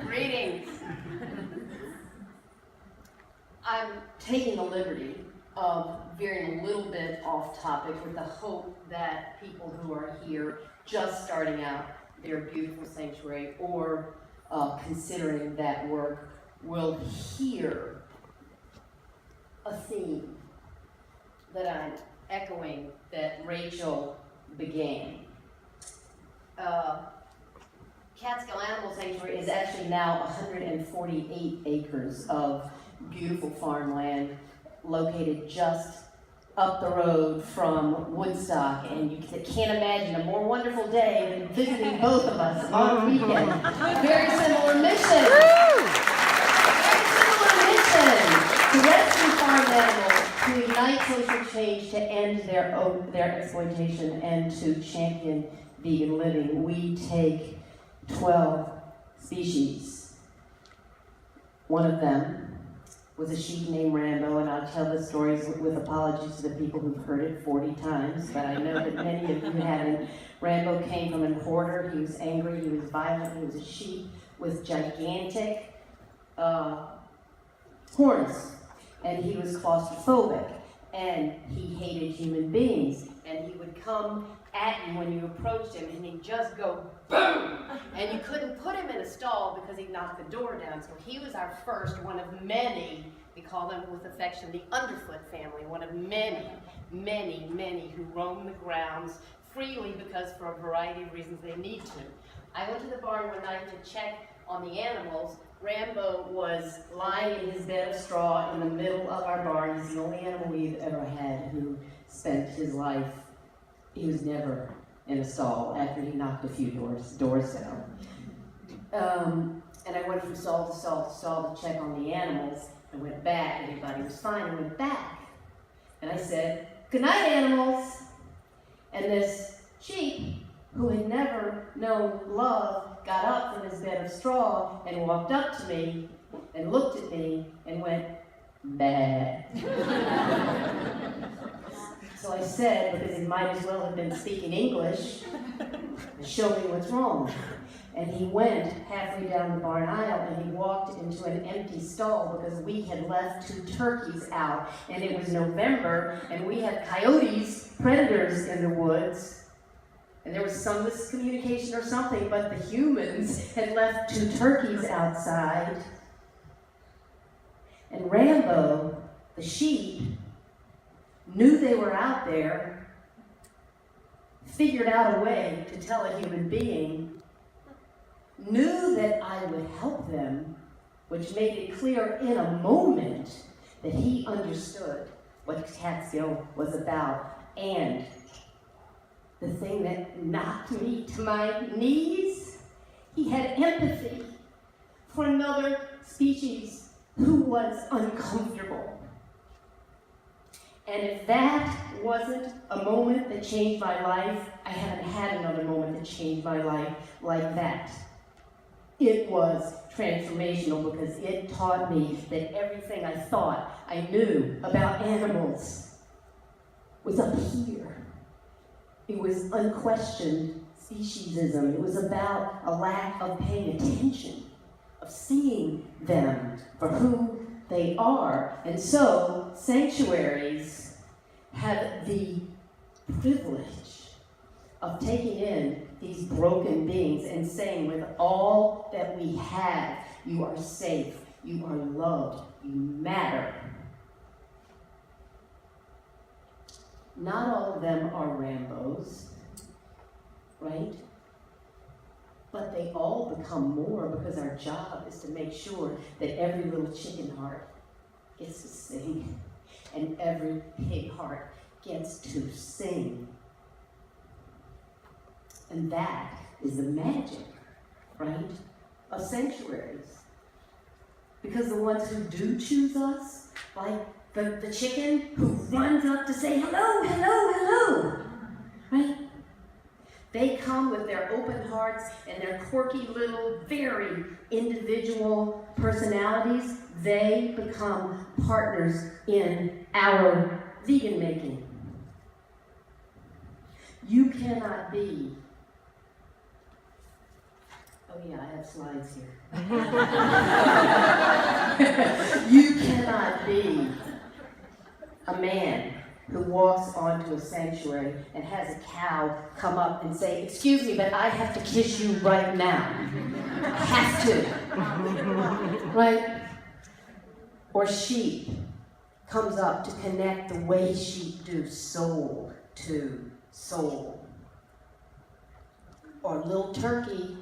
Greetings. I'm taking the liberty of veering a little bit off topic with the hope that people who are here just starting out their beautiful sanctuary or considering that work will hear a theme that I'm echoing that Rachel began. Catskill Animal Sanctuary is actually now 148 acres of beautiful farmland located just up the road from Woodstock, and you can't imagine a more wonderful day than visiting both of us on the weekend. Very similar mission. To rescue farm animals, to ignite social change, to end their exploitation, and to champion vegan living. We take 12 species. One of them was a sheep named Rambo, and I'll tell the stories with apologies to the people who've heard it 40 times, but I know that many of you haven't. Rambo came from a hoarder. He was angry, he was violent, he was a sheep with gigantic horns, and he was claustrophobic, and he hated human beings, and he would come at you when you approached him, and he'd just go boom, and you couldn't put him in a stall because he'd knock the door down. So he was our first, one of many, we call them with affection the Underfoot family, one of many, many, many who roam the grounds freely because for a variety of reasons they need to. I went to the barn one night to check on the animals. Rambo was lying in his bed of straw in the middle of our barn. He's the only animal we've ever had who spent his life. He was never in a stall after he knocked a few doors down. And I went from stall to stall to stall to check on the animals. I went back, everybody was fine. I went back, and I said, "Good night, animals." And this sheep, who had never known love, got up from his bed of straw and walked up to me and looked at me and went, "Bah." So I said, because he might as well have been speaking English, "Show me what's wrong." And he went halfway down the barn aisle and he walked into an empty stall because we had left 2 turkeys out, and it was November, and we had coyotes, predators in the woods, and there was some miscommunication or something, but the humans had left 2 turkeys outside. And Rambo, the sheep, knew they were out there, figured out a way to tell a human being, knew that I would help them, which made it clear in a moment that he understood what Catskill was about. And the thing that knocked me to my knees, he had empathy for another species who was uncomfortable. And if that wasn't a moment that changed my life, I haven't had another moment that changed my life like that. It was transformational because it taught me that everything I thought I knew about animals was up here. It was unquestioned speciesism. It was about a lack of paying attention, of seeing them for who they are. And so, sanctuaries have the privilege of taking in these broken beings and saying, with all that we have, you are safe, you are loved, you matter. Not all of them are Rambos, right? But they all become more because our job is to make sure that every little chicken heart gets to sing and every pig heart gets to sing. And that is the magic, right, of sanctuaries. Because the ones who do choose us, like the chicken who runs up to say, "Hello, hello, hello," right? They come with their open hearts and their quirky little, very individual personalities. They become partners in our vegan making. You cannot be, oh yeah, I have slides here. You cannot be a man who walks onto a sanctuary and has a cow come up and say, "Excuse me, but I have to kiss you right now." I have to. Right? Or sheep comes up to connect the way sheep do, soul to soul. Or little turkey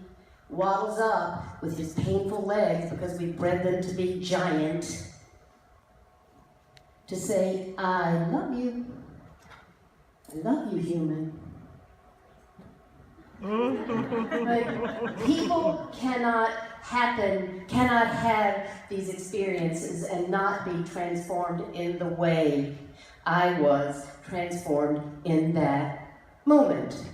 waddles up with his painful legs because we bred them to be giant to say, "I love you. I love you, human." Right? People cannot have these experiences and not be transformed in the way I was transformed in that moment.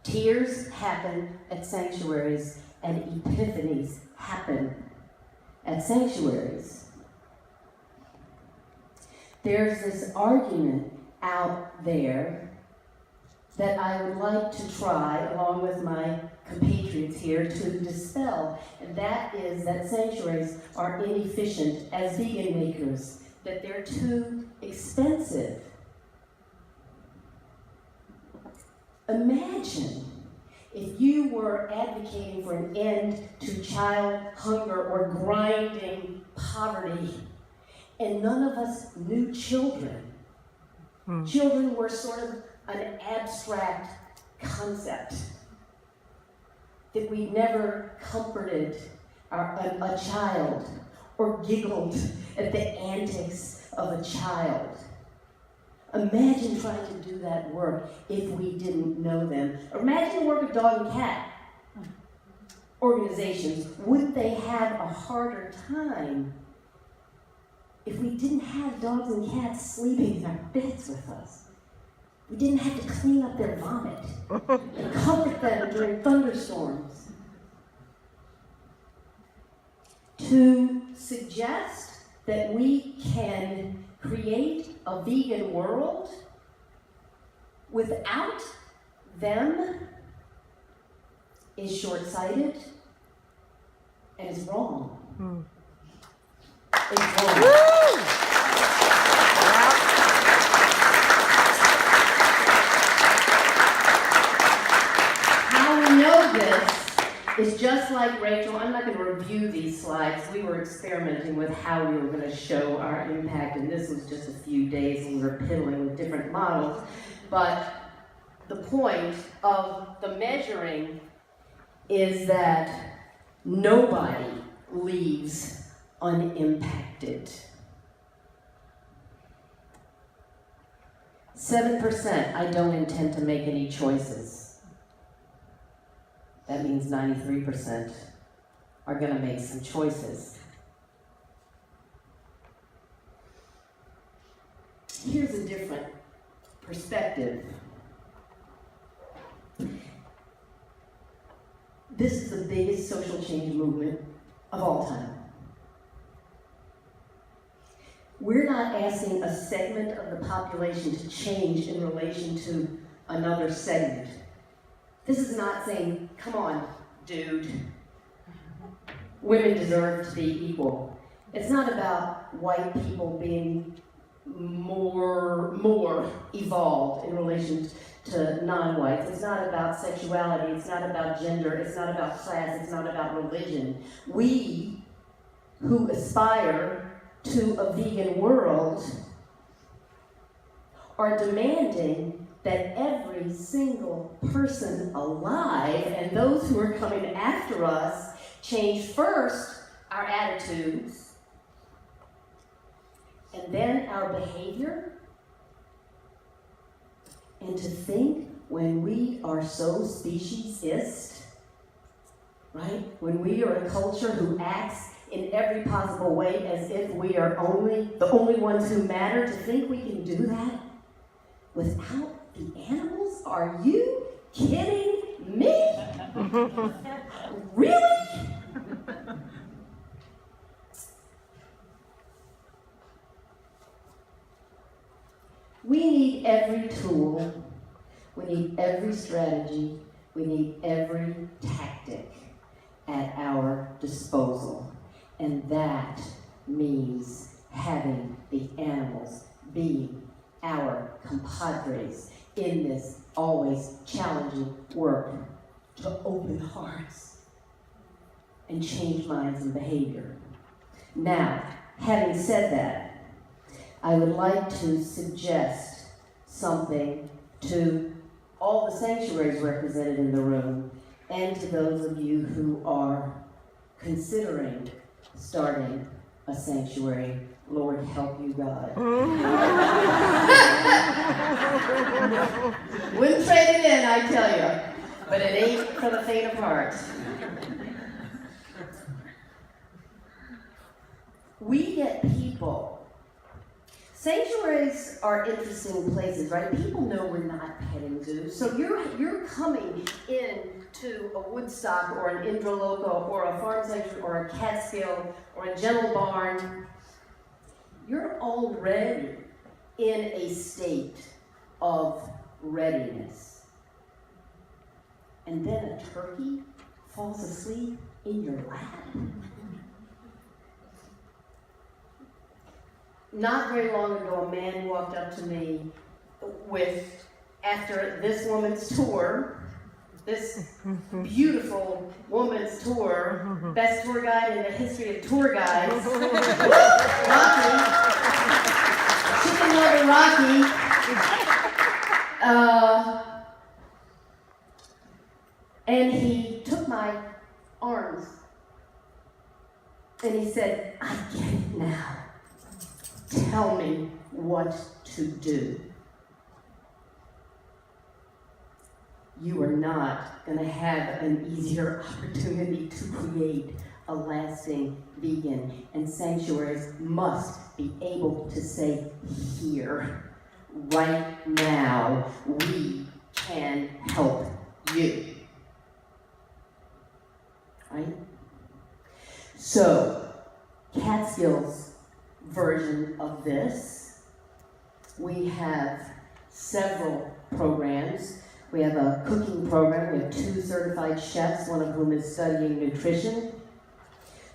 Tears happen at sanctuaries, and epiphanies happen at sanctuaries. There's this argument out there that I would like to try, along with my compatriots here, to dispel, and that is that sanctuaries are inefficient as vegan makers, that they're too expensive. Imagine if you were advocating for an end to child hunger or grinding poverty, and none of us knew children. Children were sort of an abstract concept, that we never comforted a child or giggled at the antics of a child. Imagine trying to do that work if we didn't know them. Imagine the work of dog and cat organizations. Would they have a harder time if we didn't have dogs and cats sleeping in our beds with us? We didn't have to clean up their vomit and comfort them during thunderstorms. To suggest that we can create a vegan world without them is short-sighted and is wrong. It's wrong. How we know this is just like Rachel. I'm not going to review these slides. We were experimenting with how we were going to show our impact, and this was just a few days, and we were piddling with different models. But the point of the measuring is that nobody leaves unimpacted. 7%, I don't intend to make any choices. That means 93% are going to make some choices. Here's a different perspective. This is the biggest social change movement of all time. We're not asking a segment of the population to change in relation to another segment. This is not saying, "Come on, dude, women deserve to be equal." It's not about white people being more evolved in relation to non-whites. It's not about sexuality. It's not about gender. It's not about class. It's not about religion. We who aspire to a vegan world are demanding that every single person alive, and those who are coming after us, change first our attitudes, and then our behavior, and to think when we are so speciesist, right? When we are a culture who acts in every possible way as if we are the only ones who matter, to think we can do that without the animals? Are you kidding me? Really? We need every tool, we need every strategy, we need every tactic at our disposal. And that means having the animals being our compadres in this always challenging work to open hearts and change minds and behavior. Now, having said that, I would like to suggest something to all the sanctuaries represented in the room and to those of you who are considering starting a sanctuary. Lord, help you, God. Wouldn't trade it in, I tell you, but it ain't for the faint of heart. We get people. Sanctuaries are interesting places, right? People know we're not petting zoos. So you're coming in to a Woodstock or an Indraloco or a farm sanctuary or a Catskill or a Gentle Barn. You're already in a state of readiness. And then a turkey falls asleep in your lap. Not very long ago, a man walked up to me after this woman's tour, this beautiful woman's tour, best tour guide in the history of tour guides, Rocky, chicken lover Rocky, and he took my arms and he said, "I get it now. Tell me what to do." You are not going to have an easier opportunity to create a lasting vegan, and sanctuaries must be able to say, here, right now, we can help you. Right? So, Catskills version of this, we have several programs. We have a cooking program. We have 2 certified chefs, one of whom is studying nutrition.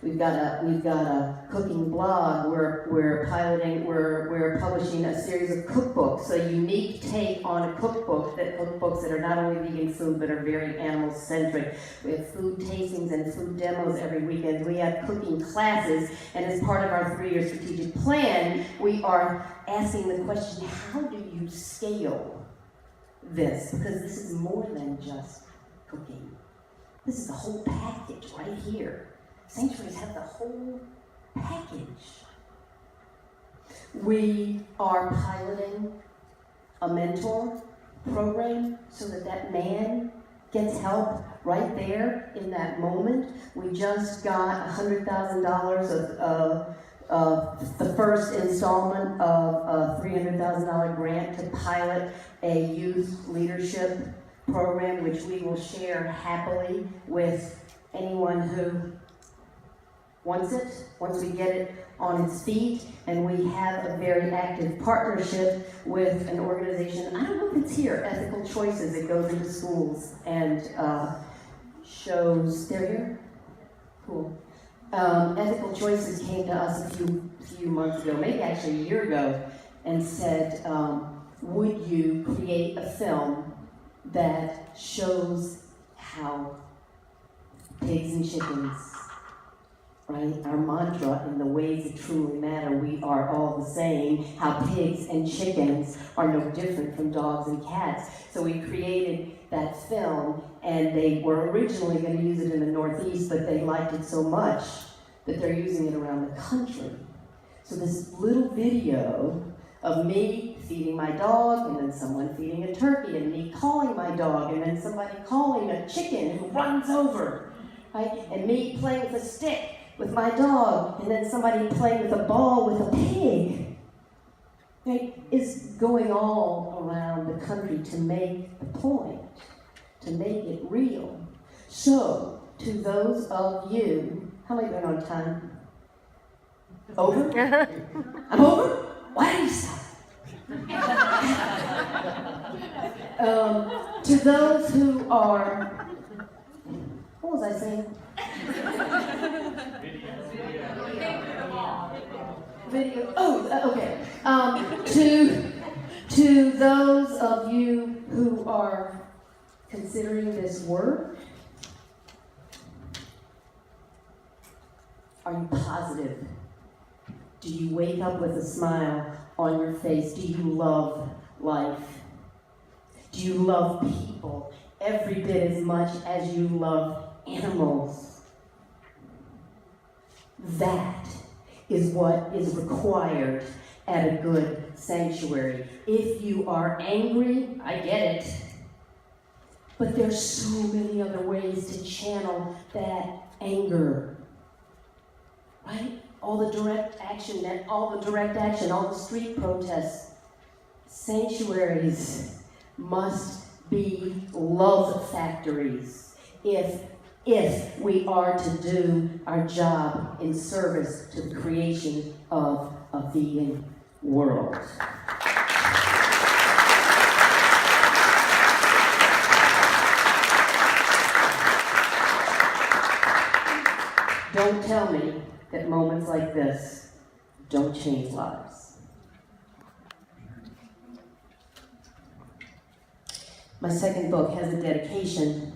We've got a cooking blog. We're publishing a series of cookbooks, a unique take on a cookbooks that are not only vegan food but are very animal centric. We have food tastings and food demos every weekend. We have cooking classes, and as part of our 3-year strategic plan, we are asking the question: how do you scale this? Because this is more than just cooking. This is the whole package right here. Sanctuaries have the whole package. We are piloting a mentor program so that man gets help right there in that moment. We just got $100,000 of the first installment of a $300,000 grant to pilot a youth leadership program, which we will share happily with anyone who wants it, once we get it on its feet. And we have a very active partnership with an organization, I don't know if it's here, Ethical Choices. It goes into schools and shows, they're here? Cool. Ethical Choices came to us a few months ago, maybe actually a year ago, and said, would you create a film that shows how pigs and chickens, right, our mantra in the ways that truly matter, we are all the same, how pigs and chickens are no different from dogs and cats. So we created that film, and they were originally going to use it in the Northeast, but they liked it so much that they're using it around the country. So this little video of me feeding my dog, and then someone feeding a turkey, and me calling my dog, and then somebody calling a chicken who runs over, right? And me playing with a stick with my dog, and then somebody playing with a ball with a pig, right? Is going all around the country to make the point, to make it real. So, to those of you, how am I doing on time? Over? I'm over? Why do you stop? To those who are, what was I saying? Video. Oh, okay. To those of you who are considering this work, are you positive? Do you wake up with a smile on your face? Do you love life? Do you love people every bit as much as you love animals? That is what is required at a good sanctuary. If you are angry, I get it. But there's so many other ways to channel that anger. Right? All the direct action, all the street protests. Sanctuaries must be love factories if we are to do our job in service to the creation of a vegan world. Don't tell me that moments like this don't change lives. My second book has a dedication.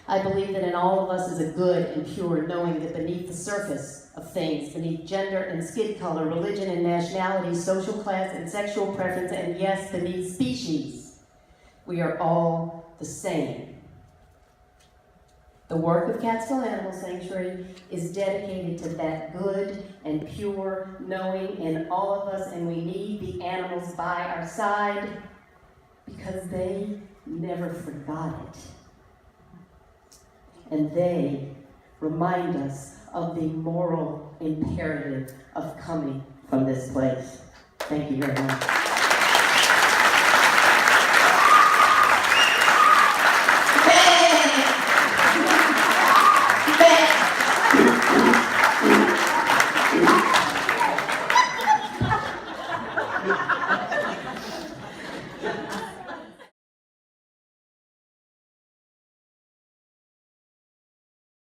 I believe that in all of us is a good and pure knowing that beneath the surface of things, beneath gender and skin color, religion and nationality, social class and sexual preference, and yes, beneath species, we are all the same. The work of Catskill Animal Sanctuary is dedicated to that good and pure knowing in all of us, and we need the animals by our side because they never forgot it. And they remind us of the moral imperative of coming from this place. Thank you very much.